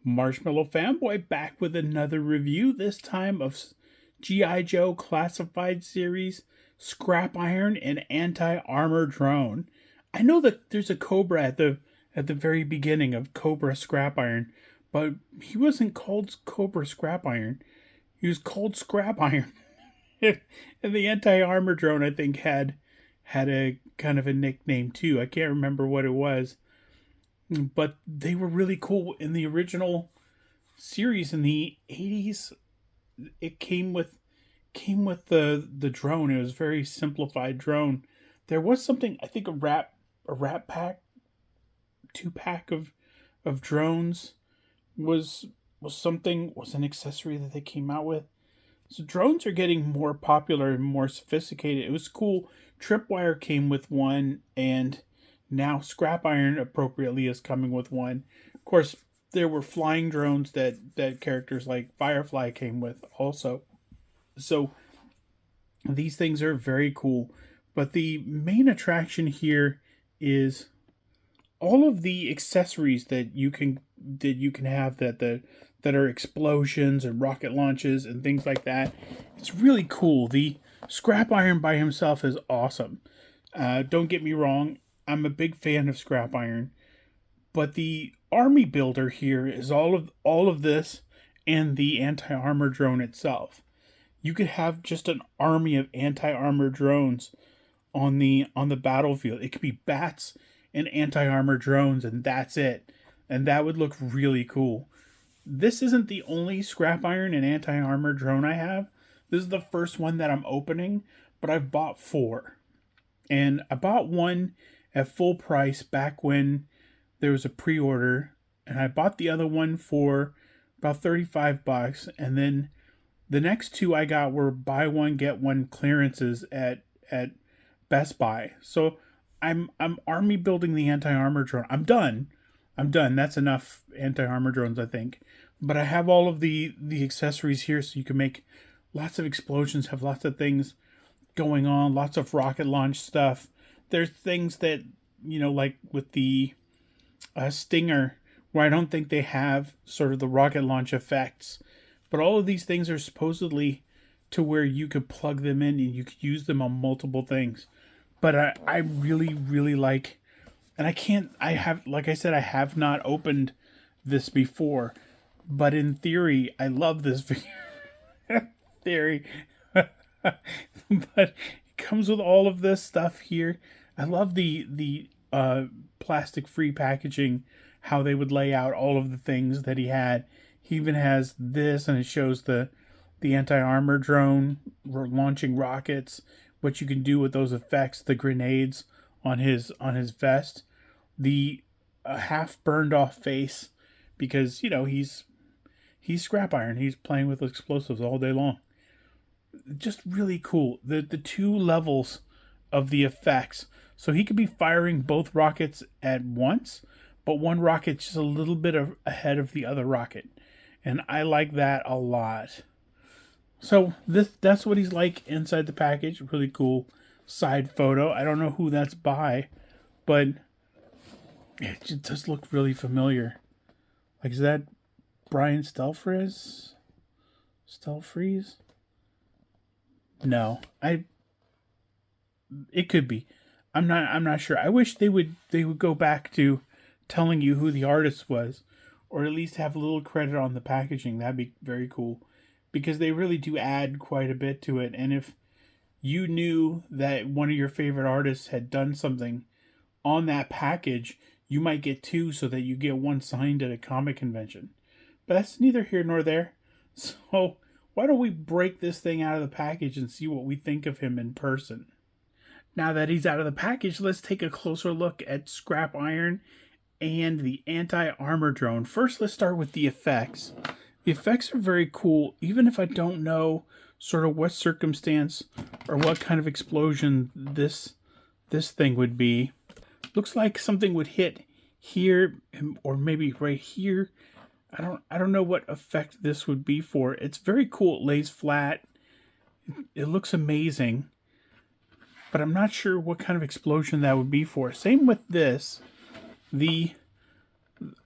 Marshmallow Fanboy back with another review, this time of G.I. Joe Classified Series Scrap Iron and Anti-Armor Drone. I know that there's a Cobra at the very beginning of Cobra Scrap Iron, but he wasn't called Cobra Scrap Iron. He was called Scrap Iron. And the Anti-Armor Drone, I think, had a kind of a nickname too. I can't remember what it was. But they were really cool in the original series in the 80s. It came with the drone. It was a very simplified drone. There was something, I think, a wrap pack, 2-pack of drones was an accessory that they came out with. So drones are getting more popular and more sophisticated. It was cool. Tripwire came with one, and now Scrap Iron appropriately is coming with one. Of course, there were flying drones that characters like Firefly came with also. So these things are very cool. But the main attraction here is all of the accessories that you can have that are explosions and rocket launches and things like that. It's really cool. The Scrap Iron by himself is awesome. Don't get me wrong, I'm a big fan of Scrap Iron, but the army builder here is all of this and the anti-armor drone itself. You could have just an army of anti-armor drones on the battlefield. It could be bats and anti-armor drones, and that's it. And that would look really cool. This isn't the only Scrap Iron and anti-armor drone I have. This is the first one that I'm opening, but I've bought 4. And I bought one at full price back when there was a pre-order, and I bought the other one for about $35, and then the next 2 I got were buy one get one clearances at Best Buy. So I'm army building the anti-armor drone. I'm done. That's enough anti-armor drones, I think. But I have all of the accessories here, so you can make lots of explosions, have lots of things going on, lots of rocket launch stuff. There's things that, like with the Stinger, where I don't think they have sort of the rocket launch effects. But all of these things are supposedly to where you could plug them in and you could use them on multiple things. But I really, really like, and like I said, I have not opened this before. But in theory, I love this theory. But it comes with all of this stuff here. I love the plastic free packaging, how they would lay out all of the things that he had. He even has this, and it shows the anti-armor drone launching rockets, what you can do with those effects, the grenades on his vest, the half burned off face, because he's Scrap Iron. He's playing with explosives all day long. Just really cool. The 2 levels of the effects. So he could be firing both rockets at once, but one rocket's just a little bit ahead of the other rocket. And I like that a lot. So that's what he's like inside the package. Really cool side photo. I don't know who that's by, but it just does look really familiar. Like, is that Brian Stelfreeze? Stelfreeze? No, it could be. I'm not sure. I wish they would go back to telling you who the artist was, or at least have a little credit on the packaging. That'd be very cool, because they really do add quite a bit to it. And if you knew that one of your favorite artists had done something on that package, you might get 2 so that you get one signed at a comic convention. But that's neither here nor there. So why don't we break this thing out of the package and see what we think of him in person? Now that he's out of the package, let's take a closer look at Scrap Iron and the anti-armor drone. First, let's start with the effects. The effects are very cool, even if I don't know sort of what circumstance or what kind of explosion this thing would be. Looks like something would hit here, or maybe right here. I don't know what effect this would be for. It's very cool. It lays flat. It looks amazing. But I'm not sure what kind of explosion that would be for. Same with this.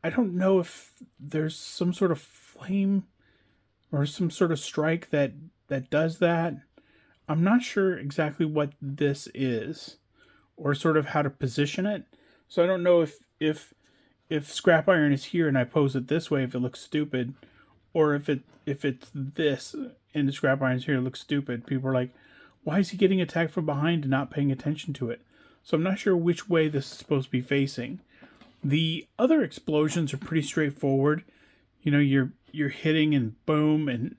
I don't know if there's some sort of flame or some sort of strike that does that. I'm not sure exactly what this is or sort of how to position it. So I don't know if scrap iron is here and I pose it this way if it looks stupid, or if it's this and the scrap iron's here it looks stupid. People are like, why is he getting attacked from behind and not paying attention to it? So I'm not sure which way this is supposed to be facing. The other explosions are pretty straightforward. You know, you're hitting and boom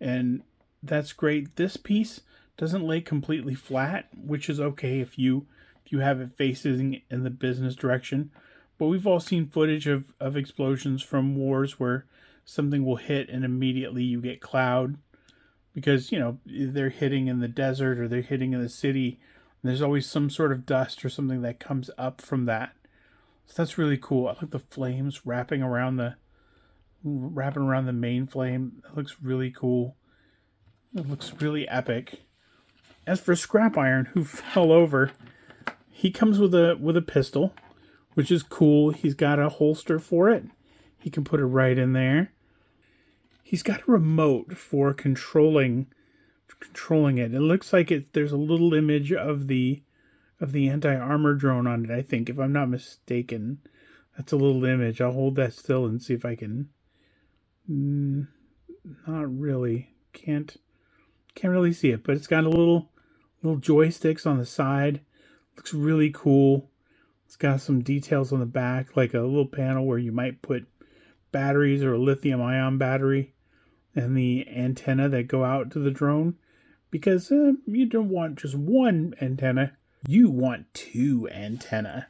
and that's great. This piece doesn't lay completely flat, which is okay if you have it facing in the business direction. But we've all seen footage of explosions from wars where something will hit and immediately you get cloud because, you know, they're hitting in the desert or they're hitting in the city. And there's always some sort of dust or something that comes up from that. So that's really cool. I like the flames wrapping around the main flame. It looks really cool. It looks really epic. As for Scrap Iron, who fell over, he comes with a pistol, which is cool. He's got a holster for it. He can put it right in there. He's got a remote for controlling it. It looks like there's a little image of the anti-armor drone on it, I think, if I'm not mistaken. That's a little image. I'll hold that still and see if I can. Not really. Can't really see it, but it's got a little joysticks on the side. Looks really cool. It's got some details on the back, like a little panel where you might put batteries or a lithium-ion battery and the antenna that go out to the drone. Because you don't want just one antenna. You want two antenna.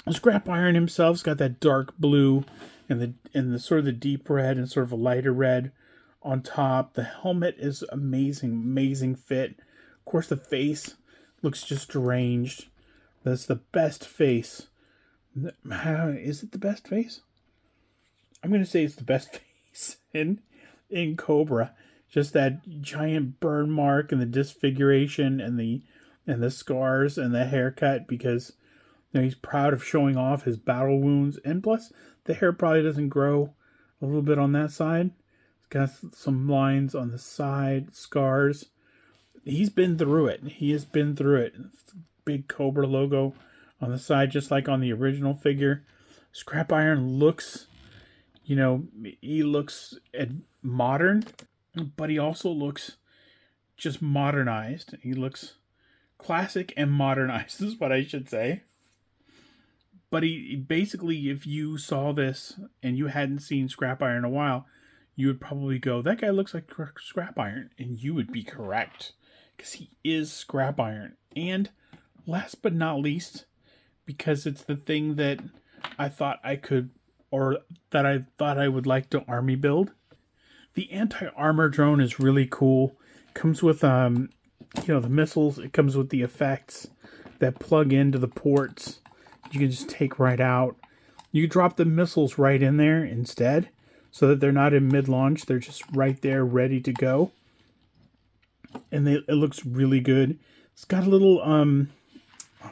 Scrap Iron himself's got that dark blue and the sort of the deep red and sort of a lighter red on top. The helmet is amazing fit. Of course, the face looks just deranged. That's the best face. Is it the best face? I'm going to say it's the best face in Cobra. Just that giant burn mark and the disfiguration and the scars and the haircut, because you know, he's proud of showing off his battle wounds, and plus the hair probably doesn't grow a little bit on that side. It's got some lines on the side, scars. He's been through it. He has been through it. Big Cobra logo on the side, just like on the original figure. Scrap Iron looks, you know, he looks modern, but he also looks just modernized. He looks classic and modernized is what I should say. But he basically, if you saw this and you hadn't seen Scrap Iron in a while, you would probably go, that guy looks like Scrap Iron. And you would be correct, because he is Scrap Iron. And last but not least, because it's the thing that I thought I could, or that I thought I would like to army build, the anti-armor drone is really cool. Comes with the missiles. It comes with the effects that plug into the ports. You can just take right out. You drop the missiles right in there instead, so that they're not in mid-launch. They're just right there, ready to go. And it looks really good. It's got a little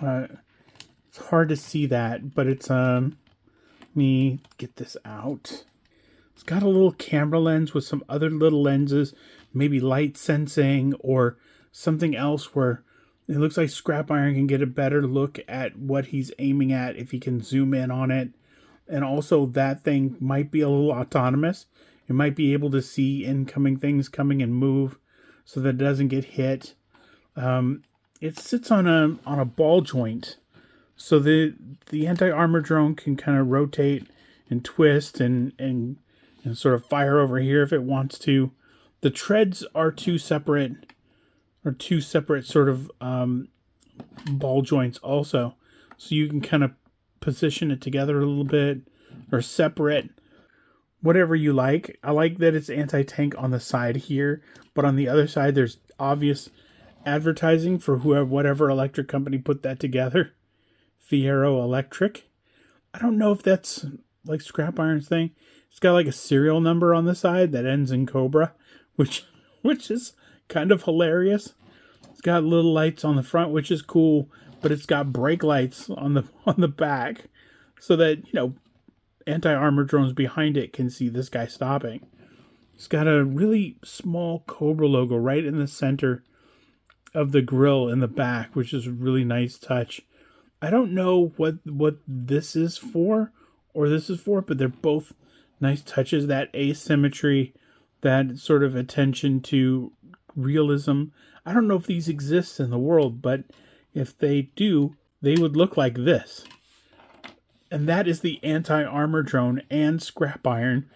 it's hard to see that, but it's let me get this out. It's got a little camera lens with some other little lenses, maybe light sensing or something else, where it looks like Scrap Iron can get a better look at what he's aiming at if he can zoom in on it. And also that thing might be a little autonomous. It might be able to see incoming things coming and move so that it doesn't get hit. It sits on a ball joint. So the anti-armor drone can kind of rotate and twist and sort of fire over here if it wants to. The treads are two separate sort of ball joints also. So you can kind of position it together a little bit or separate, whatever you like. I like that it's anti-tank on the side here, but on the other side there's obvious advertising for whatever electric company put that together. Fiero Electric. I don't know if that's like Scrap Iron's thing. It's got like a serial number on the side that ends in Cobra, which is kind of hilarious. It's got little lights on the front, which is cool, but it's got brake lights on the back, so that, you know, anti-armor drones behind it can see this guy stopping. It's got a really small Cobra logo right in the center of the grill in the back, which is a really nice touch. I don't know what this is for or this is for, but they're both nice touches. That asymmetry, that sort of attention to realism. I don't know if these exist in the world, but if they do, they would look like this. And that is the anti-armor drone and scrap iron.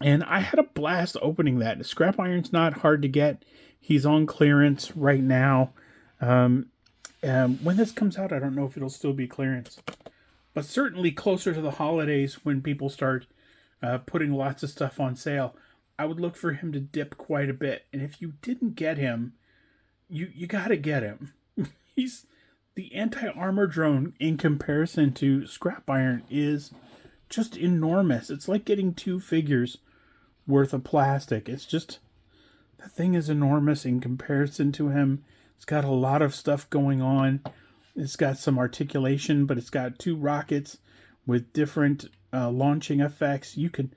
And I had a blast opening that. Scrap iron's not hard to get. He's on clearance right now. When this comes out, I don't know if it'll still be clearance. But certainly closer to the holidays when people start putting lots of stuff on sale, I would look for him to dip quite a bit. And if you didn't get him, you got to get him. He's the anti-armor drone in comparison to scrap iron is just enormous. It's like getting 2 figures worth of plastic. It's just, the thing is enormous in comparison to him. It's got a lot of stuff going on. It's got some articulation, but it's got 2 rockets with different launching effects. You could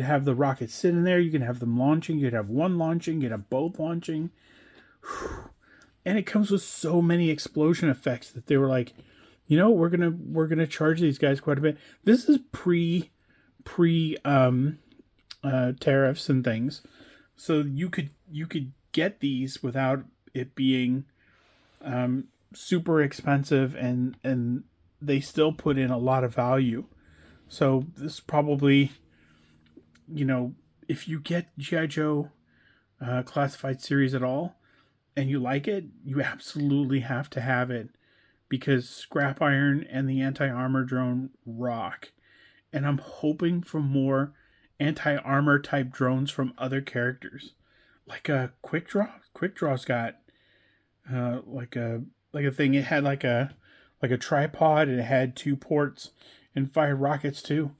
have the rockets sitting there. You can have them launching. You could have one launching. You could have both launching. And it comes with so many explosion effects that they were like, we're gonna charge these guys quite a bit. This is pre tariffs and things, so you could get these without it being super expensive, and they still put in a lot of value. So this probably, if you get G.I. Joe Classified Series at all and you like it, you absolutely have to have it, because scrap iron and the anti-armor drone rock. And I'm hoping for more anti-armor type drones from other characters, like a Quick Draw. Quick Draw's got like a thing. It had like a tripod, and it had 2 ports and fired rockets too.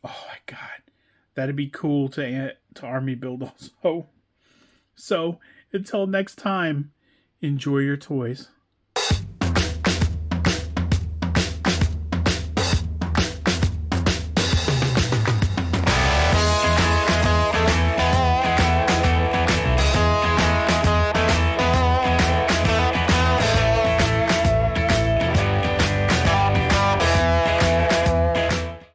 Oh my god, that'd be cool to army build also. So until next time, enjoy your toys.